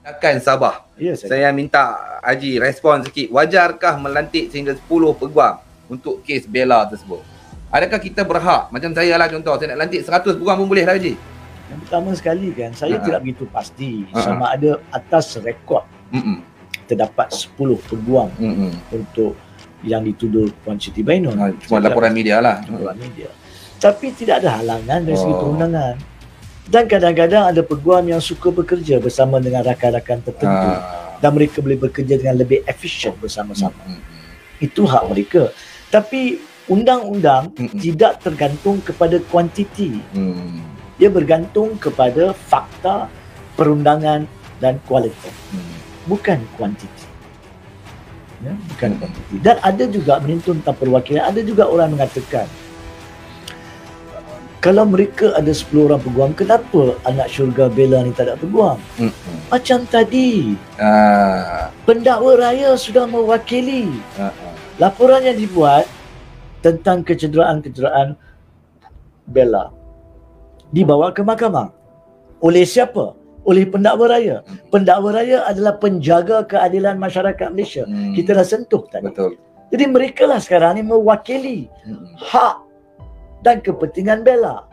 Akan Sabah. Saya minta Haji respon sikit. Wajarkah melantik sehingga 10 peguam untuk kes bela tersebut? Adakah kita berhak? Macam saya lah contoh, saya nak lantik 100 peguam pun boleh lah Haji? Yang pertama sekali kan, saya tidak begitu pasti sama ada atas rekod terdapat 10 peguam untuk yang dituduh Puan Siti Bainun. Cuma laporan media lah. Laporan media. Tapi tidak ada halangan dari segi perundangan. Dan kadang-kadang ada peguam yang suka bekerja bersama dengan rakan-rakan tertentu dan mereka boleh bekerja dengan lebih efisien bersama-sama. Itu hak mereka. Tapi undang-undang tidak tergantung kepada kuantiti. Dia bergantung kepada fakta, perundangan dan kualitas. Bukan kuantiti. Ya, bukan kuantiti. Dan ada juga menentu tentang perwakilan, ada juga orang mengatakan kalau mereka ada 10 orang peguam, kenapa anak syurga bela ni tak ada peguam? Macam tadi, pendakwa raya sudah mewakili. Laporan yang dibuat tentang kecederaan-kecederaan bela dibawa ke mahkamah. Oleh siapa? Oleh pendakwa raya. Pendakwa raya adalah penjaga keadilan masyarakat Malaysia. Kita dah sentuh tadi. Betul. Jadi mereka lah sekarang ni mewakili hak dan kepentingan bela.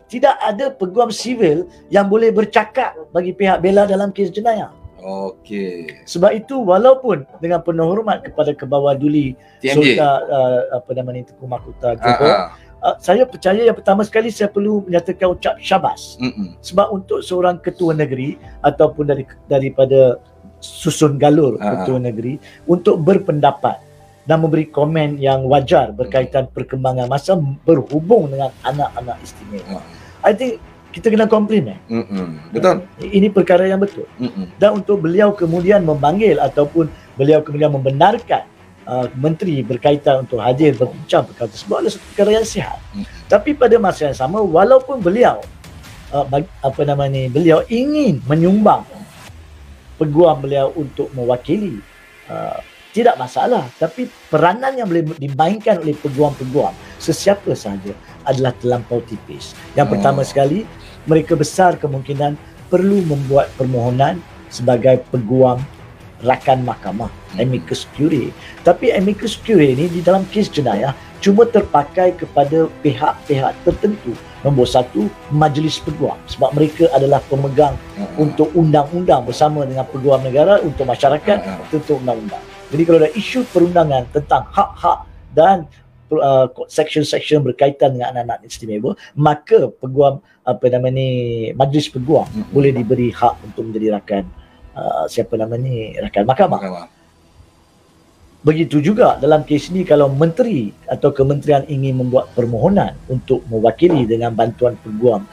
Tidak ada peguam sivil yang boleh bercakap bagi pihak bela dalam kes jenayah. Okey. Sebab itu walaupun dengan penuh hormat kepada Kebawah Duli Sultan Tengku Mahkota Johor, saya percaya yang pertama sekali saya perlu menyatakan ucap syabas. Sebab untuk seorang ketua negeri ataupun daripada susun galur ketua negeri untuk berpendapat dan memberi komen yang wajar berkaitan perkembangan masa berhubung dengan anak-anak istimewa. I think kita kena komplimen. Betul. Ini perkara yang betul. Dan untuk beliau kemudian memanggil ataupun beliau kemudian membenarkan menteri berkaitan untuk hadir berbincang perkara tersebut adalah satu perkara yang sihat. Tapi pada masa yang sama, walaupun beliau beliau ingin menyumbang peguam beliau untuk mewakili, tidak masalah. Tapi peranan yang boleh dimainkan oleh peguam-peguam sesiapa sahaja adalah terlampau tipis. Yang pertama sekali, mereka besar kemungkinan perlu membuat permohonan sebagai peguam rakan mahkamah, amicus curiae. Tapi amicus curiae ini di dalam kes jenayah cuma terpakai kepada pihak-pihak tertentu. Nombor satu, majlis peguam, sebab mereka adalah pemegang untuk undang-undang bersama dengan peguam negara untuk masyarakat, untuk undang-undang. Jadi kalau ada isu perundangan tentang hak-hak dan section-section berkaitan dengan anak-anak istimewa, maka peguam majlis peguam boleh diberi hak untuk menjadi rakan rakan mahkamah. Begitu juga dalam kes ini, kalau menteri atau kementerian ingin membuat permohonan untuk mewakili dengan bantuan peguam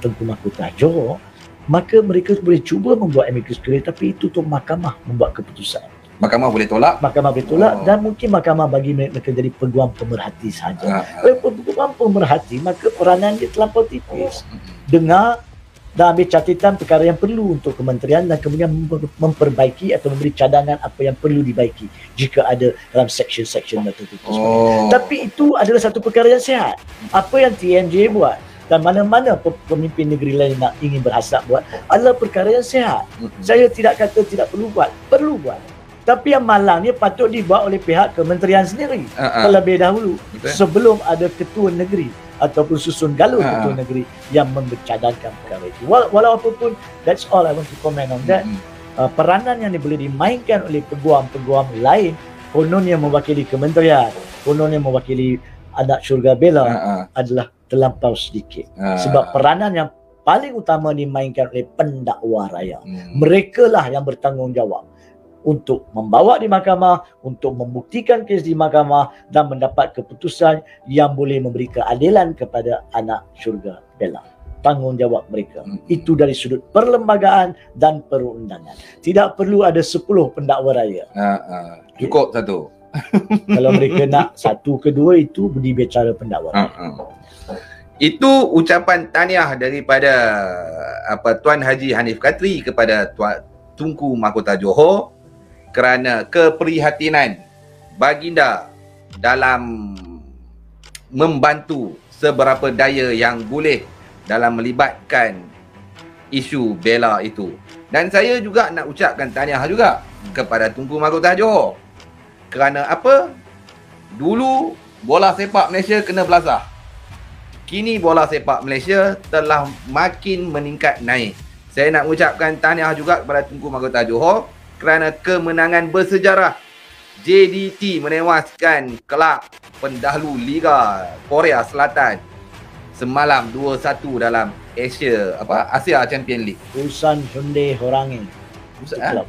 Tengku Mahkota Johor, maka mereka boleh cuba membuat amicus curiae, tapi itu untuk mahkamah membuat keputusan. Mahkamah boleh tolak? Mahkamah boleh tolak dan mungkin mahkamah bagi mereka jadi peguam pemerhati sahaja. Peguam pemerhati, maka peranan dia terlampau tipis. Dengar dan ambil catatan perkara yang perlu untuk kementerian dan kemudian memperbaiki atau memberi cadangan apa yang perlu dibaiki jika ada dalam section-section tertentu. Tapi itu adalah satu perkara yang sihat. Apa yang TMJ buat dan mana-mana pemimpin negeri lain nak ingin berhasrat buat adalah perkara yang sihat. Saya tidak kata tidak perlu buat, perlu buat. Tapi yang malangnya patut dibuat oleh pihak kementerian sendiri terlebih dahulu. Sebelum ada ketua negeri ataupun susun galur ketua negeri yang membercadangkan perkara itu. Walaupun that's all I want to comment on that. Peranan yang boleh dimainkan oleh peguam-peguam lain, kononnya mewakili kementerian, kononnya mewakili anak syurga bela, adalah terlampau sedikit. Sebab peranan yang paling utama dimainkan oleh pendakwa raya. Mereka lah yang bertanggungjawab untuk membawa di mahkamah, untuk membuktikan kes di mahkamah dan mendapat keputusan yang boleh memberi keadilan kepada anak syurga bela. Tanggungjawab mereka. Itu dari sudut perlembagaan dan perundangan. Tidak perlu ada 10 pendakwa raya. Cukup satu. Kalau mereka nak satu ke dua, itu budi bicara pendakwa raya. Itu ucapan tahniah daripada Tuan Haji Hanif Katri kepada Tengku Mahkota Johor kerana keprihatinan baginda dalam membantu seberapa daya yang boleh dalam melibatkan isu bela itu. Dan saya juga nak ucapkan tahniah juga kepada Tunku Mahkota Johor. Kerana apa? Dulu bola sepak Malaysia kena belasah. Kini bola sepak Malaysia telah makin meningkat naik. Saya nak ucapkan tahniah juga kepada Tunku Mahkota Johor kerana kemenangan bersejarah. JDT menewaskan kelab pendahulu Liga Korea Selatan semalam 2-1 dalam Asia Champion League. Ulsan Hyundai Horangi.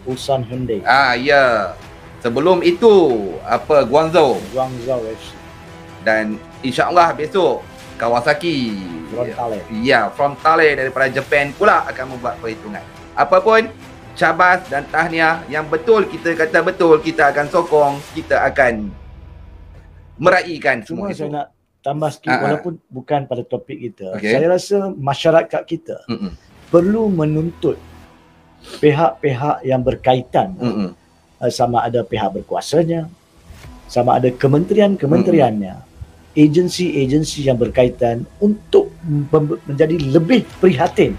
Ulsan Hyundai. Ya. Sebelum itu Guangzhou FC. Dan insya-Allah besok Kawasaki Frontale. Ya, Frontale daripada Jepun pula akan membuat perhitungan. Apapun cabas dan tahniah yang betul, kita kata betul, kita akan sokong, kita akan meraihkan semua itu. Saya nak tambah sikit walaupun bukan pada topik kita. Saya rasa masyarakat kita perlu menuntut pihak-pihak yang berkaitan, sama ada pihak berkuasanya, sama ada kementerian-kementeriannya, agensi-agensi yang berkaitan untuk menjadi lebih prihatin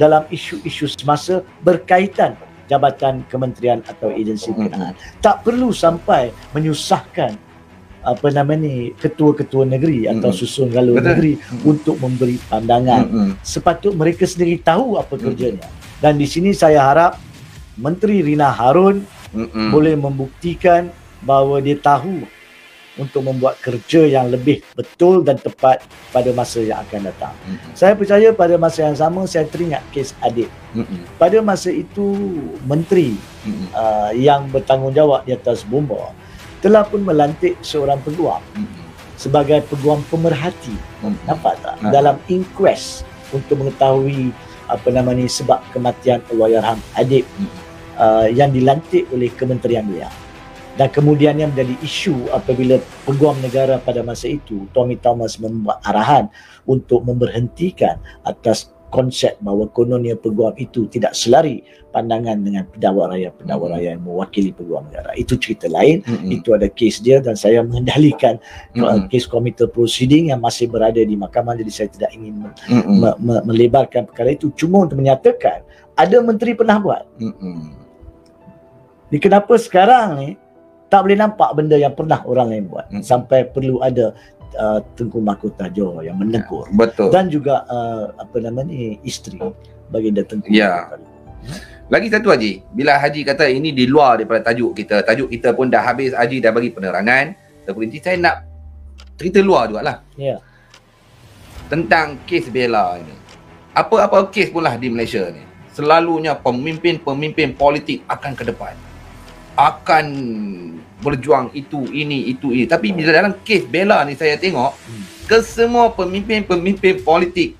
dalam isu-isu semasa berkaitan jabatan kementerian atau agensi berkenaan. Tak perlu sampai menyusahkan ketua-ketua negeri atau susun galuh negeri untuk memberi pandangan. Sepatutnya mereka sendiri tahu apa kerjanya. Dan di sini saya harap Menteri Rina Harun boleh membuktikan bahawa dia tahu untuk membuat kerja yang lebih betul dan tepat pada masa yang akan datang. Saya percaya pada masa yang sama saya teringat kes Adib. Pada masa itu menteri yang bertanggungjawab di atas bomba telah pun melantik seorang peguam sebagai peguam pemerhati. Nampak tak? Dalam inquest untuk mengetahui sebab kematian Allahyarham Adib yang dilantik oleh kementerian dia. Dan kemudiannya menjadi isu apabila peguam negara pada masa itu, Tommy Thomas, membuat arahan untuk memberhentikan atas konsep bahawa kononnya peguam itu tidak selari pandangan dengan pendakwa raya yang mewakili peguam negara. Itu cerita lain, itu ada kes dia dan saya mengendalikan kes komite proceeding yang masih berada di mahkamah, jadi saya tidak ingin melebarkan perkara itu, cuma untuk menyatakan ada menteri pernah buat. Jadi kenapa sekarang ni tak boleh nampak benda yang pernah orang lain buat, sampai perlu ada Tunku Mahkota Johor yang menegur. Betul. Dan juga isteri baginda Tunku. Ya. Lagi satu Haji, bila Haji kata ini di luar daripada tajuk kita pun dah habis, Haji dah bagi penerangan. Terperinci saya nak cerita luar jugalah. Ya. Tentang kes Bella ini. Apa-apa kes pun lah di Malaysia ni, selalunya pemimpin politik akan ke depan, akan berjuang itu ini. Tapi bila dalam kes Bella ni saya tengok kesemua pemimpin politik,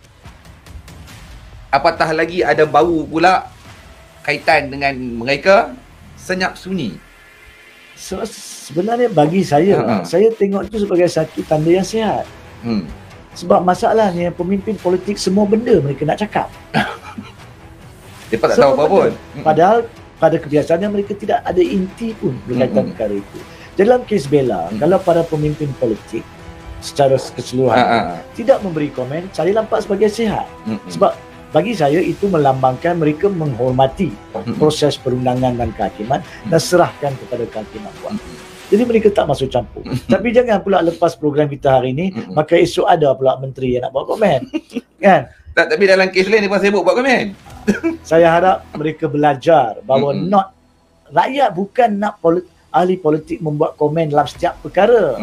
apatah lagi ada bau pula kaitan dengan mereka, senyap sunyi. Sebenarnya bagi saya, saya tengok itu sebagai satu tanda yang sihat. Sebab masalahnya pemimpin politik semua benda mereka nak cakap. Mereka tak tahu apa pun. Padahal pada kebiasaannya mereka tidak ada inti pun berkaitan perkara itu. Dalam kes Bella, kalau para pemimpin politik secara keseluruhan tidak memberi komen, saya nampak sebagai sihat. Sebab bagi saya itu melambangkan mereka menghormati proses perundangan dan kehakiman dan serahkan kepada kehakiman buat. Jadi mereka tak masuk campur. Tapi jangan pula lepas program kita hari ini, maka esok ada pula menteri yang nak buat komen. Kan? Tak, tapi dalam kes lain dia pun sibuk buat komen. Saya harap mereka belajar bahawa rakyat bukan nak ahli politik membuat komen dalam setiap perkara.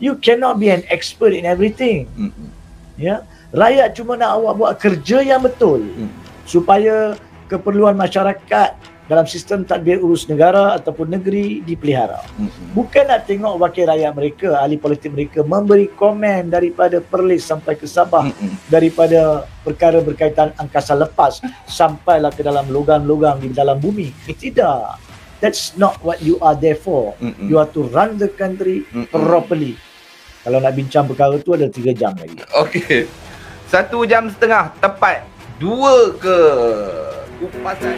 You cannot be an expert in everything. Ya, rakyat cuma nak awak buat kerja yang betul supaya keperluan masyarakat dalam sistem tadbir urus negara ataupun negeri dipelihara. Bukan nak tengok wakil rakyat mereka, ahli politik mereka memberi komen daripada Perlis sampai ke Sabah, daripada perkara berkaitan angkasa lepas sampailah ke dalam logam-logam di dalam bumi. Tidak. That's not what you are there for. You are to run the country properly. Kalau nak bincang perkara tu ada 3 jam lagi. Okey. 1 jam setengah tepat 2 ke kupasan.